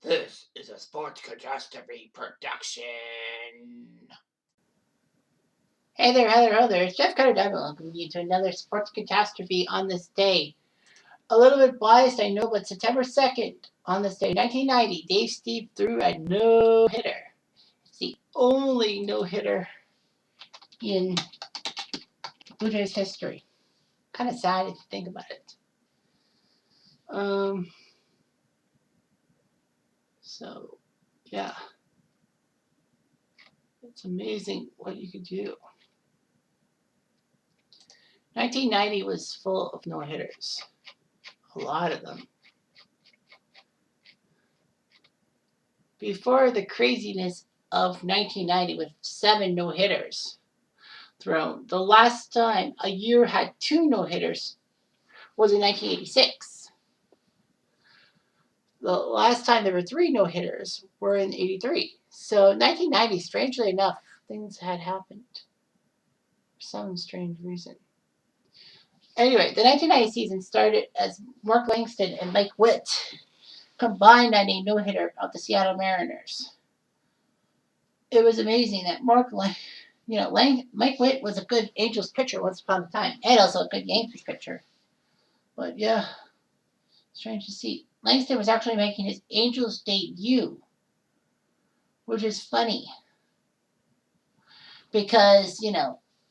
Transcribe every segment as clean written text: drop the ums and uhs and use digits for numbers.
This is a Sports Catastrophe production. Hey there, hello there. It's Jeff Cutter welcoming you to another Sports Catastrophe on this day. A little bit biased, I know, but September 2nd, on this day, 1990, Dave Stieb threw a no-hitter. It's the only no-hitter in Blue Jays history. Kind of sad if you think about it. So, yeah. It's amazing what you could do. 1990 was full of no-hitters. A lot of them. Before the craziness of 1990 with 7 no-hitters thrown, the last time a year had 2 no-hitters was in 1986. The last time there were 3 no-hitters were in 83. So 1990, strangely enough, things had happened for some strange reason. Anyway, the 1990 season started as Mark Langston and Mike Witt combined on a no-hitter of the Seattle Mariners. It was amazing that Mike Witt was a good Angels pitcher once upon a time, and also a good Yankees pitcher. But yeah, strange to see. Langston was actually making his Angels debut, which is funny because,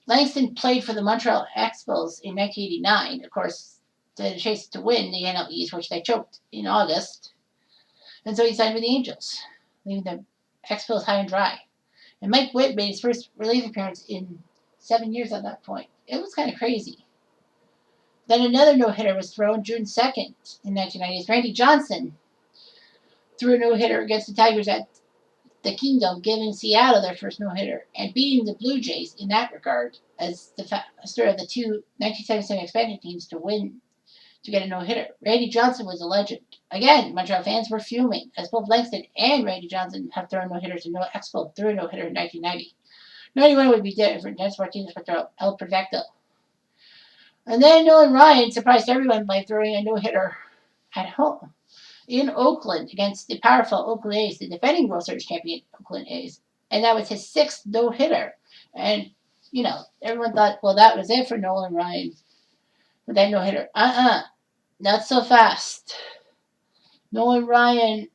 Langston played for the Montreal Expos in 1989. Of course, the chase to win the NL East, which they choked in August. And so he signed with the Angels, leaving the Expos high and dry. And Mike Witt made his first relief appearance in 7 years at that point. It was kind of crazy. Then another no-hitter was thrown June 2nd in 1990. Randy Johnson threw a no-hitter against the Tigers at the Kingdom, giving Seattle their first no-hitter and beating the Blue Jays in that regard as the story of the two 1977 expansion teams to get a no-hitter. Randy Johnson was a legend. Again, Montreal fans were fuming as both Langston and Randy Johnson have thrown no-hitters and Expo threw a no-hitter in 1990. 91 would be different. That's Martinez would throw El Perfecto. And then Nolan Ryan surprised everyone by throwing a no-hitter at home in Oakland against the powerful Oakland A's, the defending World Series champion Oakland A's. And that was his 6th no-hitter. And, everyone thought, well, that was it for Nolan Ryan with that no-hitter. Not so fast. Nolan Ryan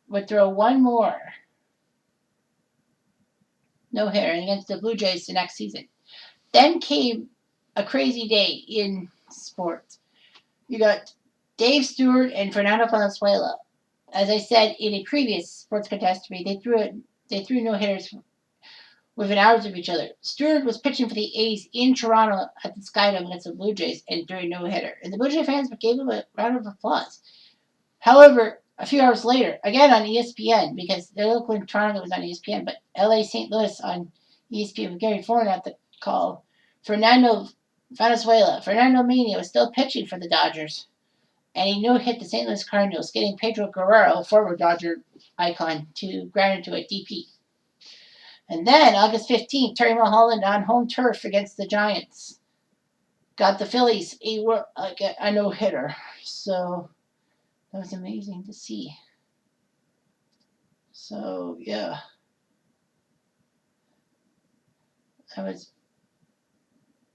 would throw one more no-hitter against the Blue Jays the next season. Then came a crazy day in sports. You got Dave Stewart and Fernando Valenzuela. As I said in a previous sports catastrophe, they threw no-hitters within hours of each other. Stewart was pitching for the A's in Toronto at the Skydome against the Blue Jays and threw a no-hitter. And the Blue Jay fans gave him a round of applause. However, a few hours later, again on ESPN, because the Oakland Toronto was on ESPN, but LA St. Louis on ESPN with Gary Foran at the call, Fernando Valenzuela, Fernando Mania, was still pitching for the Dodgers. And he no-hit the St. Louis Cardinals, getting Pedro Guerrero, former Dodger icon, to ground into a DP. And then, August 15th, Terry Mulholland on home turf against the Giants got the Phillies a no-hitter. So that was amazing to see. So, yeah. I was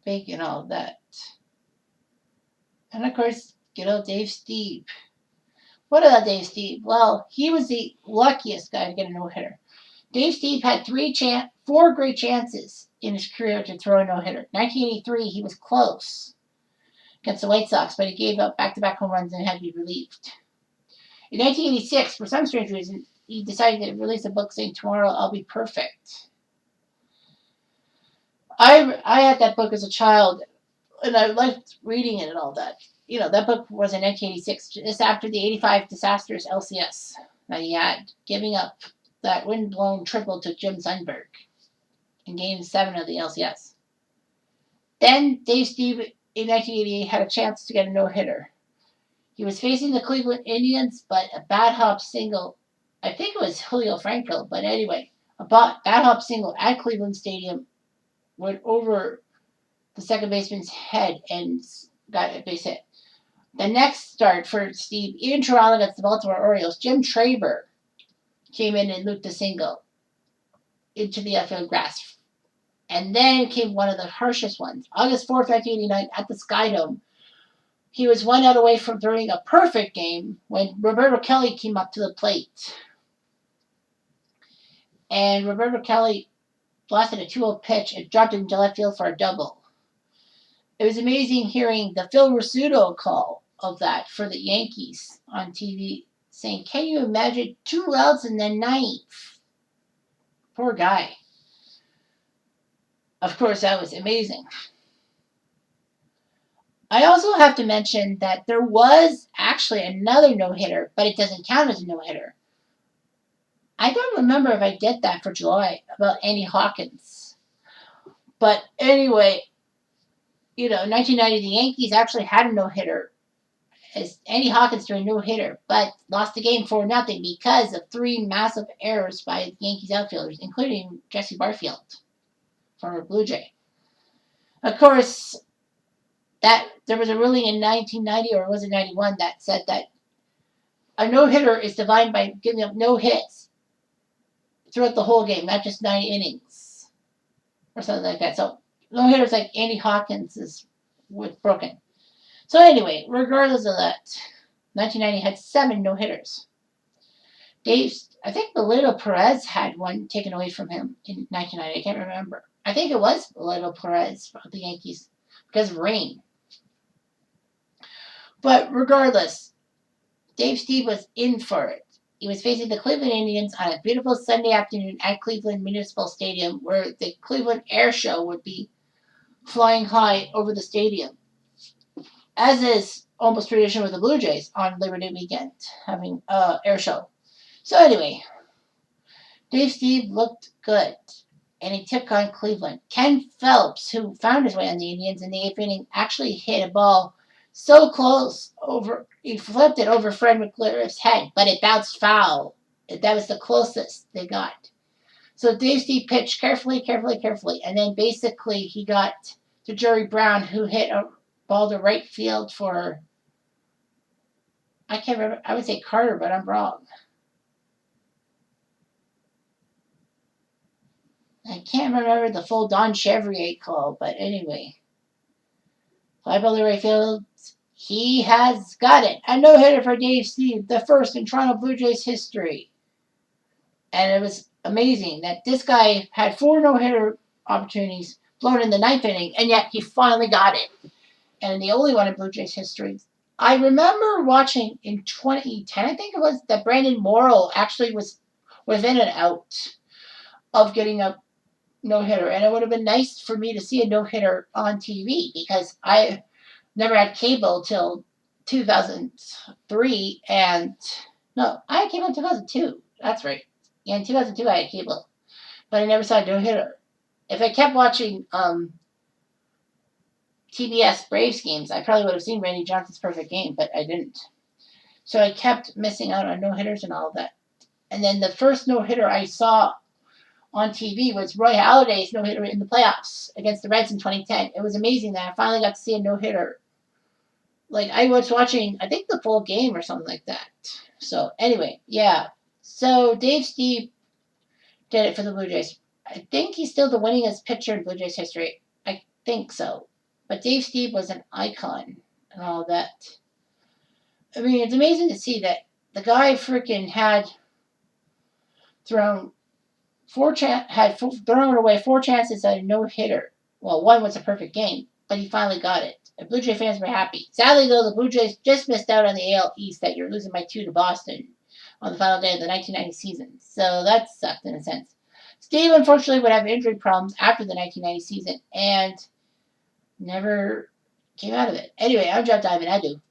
big in all that. And, of course, good old Dave Stieb. What about Dave Stieb? Well, he was the luckiest guy to get a no-hitter. Dave Stieb had 4 great chances in his career to throw a no-hitter. 1983, he was close against the White Sox, but he gave up back-to-back home runs and had to be relieved. In 1986, for some strange reason, he decided to release a book saying, "Tomorrow I'll be perfect." I had that book as a child, and I liked reading it and all that. That book was in 1986, just after the 85 disastrous LCS that he had, giving up that wind-blown triple to Jim Sundberg in Game 7 of the LCS. Then Dave Stieb in 1988 had a chance to get a no-hitter. He was facing the Cleveland Indians, but a bad hop single, I think it was Julio Franco, but anyway, a bad hop single at Cleveland Stadium went over the second baseman's head and got a base hit. The next start for Stieb in Toronto against the Baltimore Orioles, Jim Traber came in and looped a single into the outfield grass. And then came one of the harshest ones. August 4th, 1989, at the Sky Dome. He was 1 out away from throwing a perfect game when Roberto Kelly came up to the plate. And Roberto Kelly blasted a 2-0 pitch and dropped it into left field for a double. It was amazing hearing the Phil Rizzuto call of that for the Yankees on TV, saying, "Can you imagine 2 outs in the ninth?" Poor guy. Of course, that was amazing. I also have to mention that there was actually another no-hitter, but it doesn't count as a no-hitter. I don't remember if I did that for July about Andy Hawkins. But anyway, 1990, the Yankees actually had a no-hitter. As Andy Hawkins threw a no-hitter, but lost the game 4-0 because of 3 massive errors by the Yankees outfielders, including Jesse Barfield, former Blue Jay. Of course, that there was a ruling in 1990, or was it 91, that said that a no-hitter is defined by giving up no hits throughout the whole game, not just 9 innings or something like that. So no-hitters like Andy Hawkins was broken. So anyway, regardless of that, 1990 had 7 no-hitters. I think Belito Perez had one taken away from him in 1990. I can't remember. I think it was Belito Perez for the Yankees because of rain. But regardless, Dave Stieb was in for it. He was facing the Cleveland Indians on a beautiful Sunday afternoon at Cleveland Municipal Stadium, where the Cleveland Air Show would be flying high over the stadium, as is almost tradition with the Blue Jays on Labor Day weekend, having an air show. So anyway, Dave Stieb looked good, and he took on Cleveland. Ken Phelps, who found his way on the Indians in the 8th inning, actually hit a ball so close he flipped it over Fred McClur's head, but it bounced foul. That was the closest they got. So Dave Stieb pitched carefully, and then basically he got to Jerry Brown, who hit a ball to right field for, I can't remember, I would say Carter, but I'm wrong. I can't remember the full Don Chevrier call, but anyway. Fly ball to right field. He has got it. A no-hitter for Dave Stieb, the first in Toronto Blue Jays history. And it was amazing that this guy had 4 no-hitter opportunities blown in the 9th inning, and yet he finally got it. And the only one in Blue Jays history. I remember watching in 2010, I think it was, that Brandon Morrow actually was within an out of getting a no-hitter. And it would have been nice for me to see a no-hitter on TV because I never had cable till 2003. And no, I had cable in 2002. That's right. Yeah, in 2002 I had cable. But I never saw a no-hitter. If I kept watching TBS Braves games, I probably would have seen Randy Johnson's perfect game, but I didn't. So I kept missing out on no-hitters and all of that. And then the first no-hitter I saw on TV was Roy Halladay's no-hitter in the playoffs against the Reds in 2010. It was amazing that I finally got to see a no-hitter. Like, I was watching, I think, the full game or something like that. So, anyway, yeah. So, Dave Stieb did it for the Blue Jays. I think he's still the winningest pitcher in Blue Jays history. I think so. But Dave Stieb was an icon and all that. I mean, it's amazing to see that the guy freaking had thrown away 4 chances at a no-hitter. Well, one was a perfect game, but he finally got it. The Blue Jay fans were happy. Sadly, though, the Blue Jays just missed out on the AL East that you're losing by 2 to Boston on the final day of the 1990 season. So that sucked in a sense. Stieb, unfortunately, would have injury problems after the 1990 season and never came out of it. Anyway, I'm Jeff Diamond. I do.